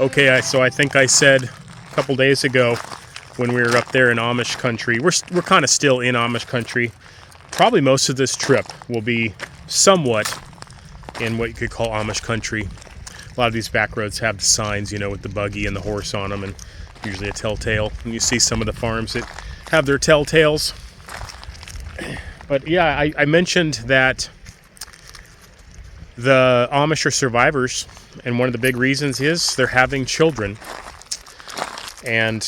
Okay, so I think I said a couple days ago when we were up there in Amish country, we're kind of still in Amish country. Probably most of this trip will be somewhat in what you could call Amish country. A lot of these back roads have the signs, with the buggy and the horse on them, and usually a telltale. And you see some of the farms that have their telltales. But yeah, I mentioned that the Amish are survivors, and one of the big reasons is they're having children. And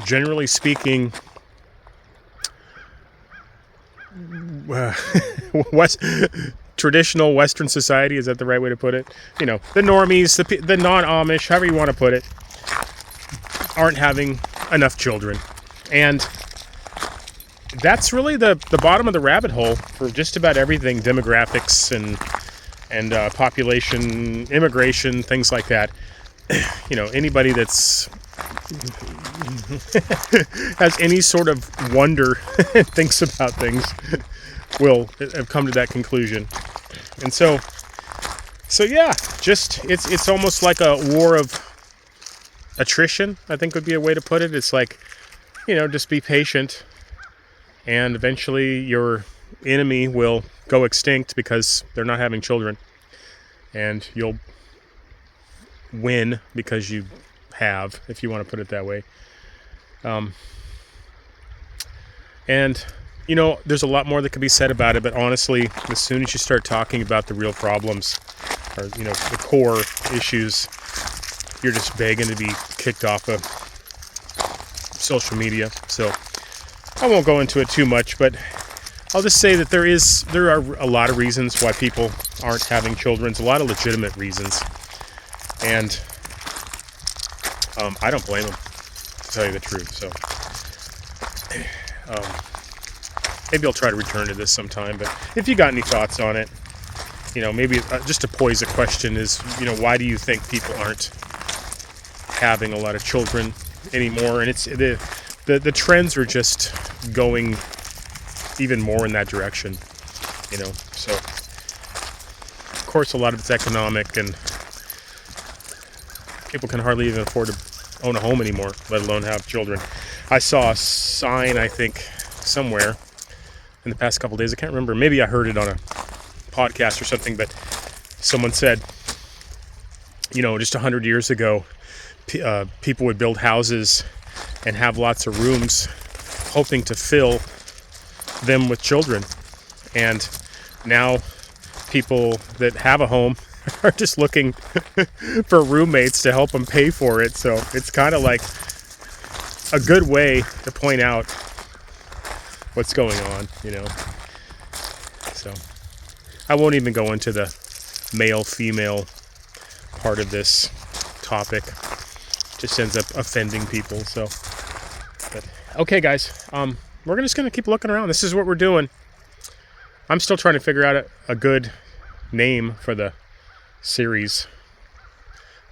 generally speaking, traditional Western society, is that the right way to put it? The normies, the non-Amish, however you want to put it, aren't having enough children. And that's really the bottom of the rabbit hole for just about everything, demographics and population, immigration, things like that. Anybody that's has any sort of wonder and thinks about things will have come to that conclusion. And so yeah, just it's almost like a war of attrition, I think would be a way to put it. It's like, just be patient, and eventually your enemy will go extinct because they're not having children, and you'll win because you have, if you want to put it that way. And there's a lot more that could be said about it, but honestly, as soon as you start talking about the real problems, or the core issues, you're just begging to be kicked off of social media. So I won't go into it too much, but I'll just say that there are a lot of reasons why people aren't having children. A lot of legitimate reasons, and I don't blame them, to tell you the truth. So maybe I'll try to return to this sometime. But if you got any thoughts on it, maybe just to pose a question is, why do you think people aren't having a lot of children anymore? And it's the trends are just going even more in that direction, so of course a lot of it's economic, and people can hardly even afford to own a home anymore, let alone have children. I saw a sign, I think, somewhere in the past couple days. I can't remember. Maybe I heard it on a podcast or something, but someone said, just 100 years ago, people would build houses and have lots of rooms, hoping to fill them with children. And now people that have a home are just looking for roommates to help them pay for it. So it's kind of like a good way to point out what's going on, So I won't even go into the male-female part of this topic. Just ends up offending people. So, but okay, guys, we're just gonna keep looking around. This is what we're doing. I'm still trying to figure out a good name for the series.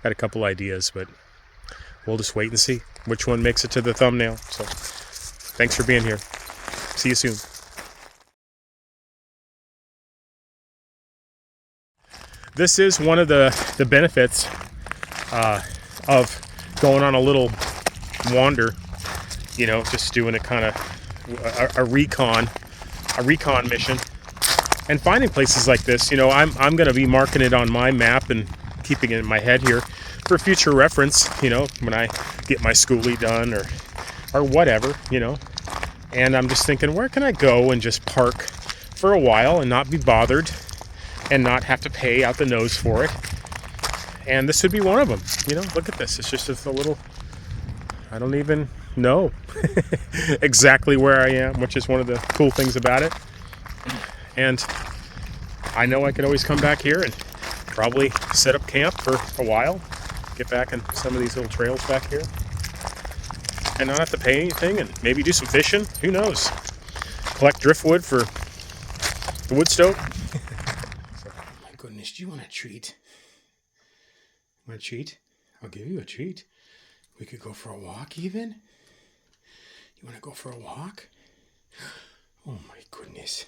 Got a couple ideas, but we'll just wait and see which one makes it to the thumbnail. So thanks for being here. See you soon. This is one of the benefits of going on a little wander, just doing a kind of a recon mission, and finding places like this. I'm going to be marking it on my map and keeping it in my head here for future reference, when I get my schoolie done or whatever, and I'm just thinking, where can I go and just park for a while and not be bothered and not have to pay out the nose for it. And this would be one of them. Look at this. It's just a little, I don't even know exactly where I am, which is one of the cool things about it. And I know I could always come back here and probably set up camp for a while, get back in some of these little trails back here, and not have to pay anything, and maybe do some fishing. Who knows? Collect driftwood for the wood stove. My goodness, do you want a treat? Want a treat? I'll give you a treat. We could go for a walk even. You want to go for a walk? Oh my goodness.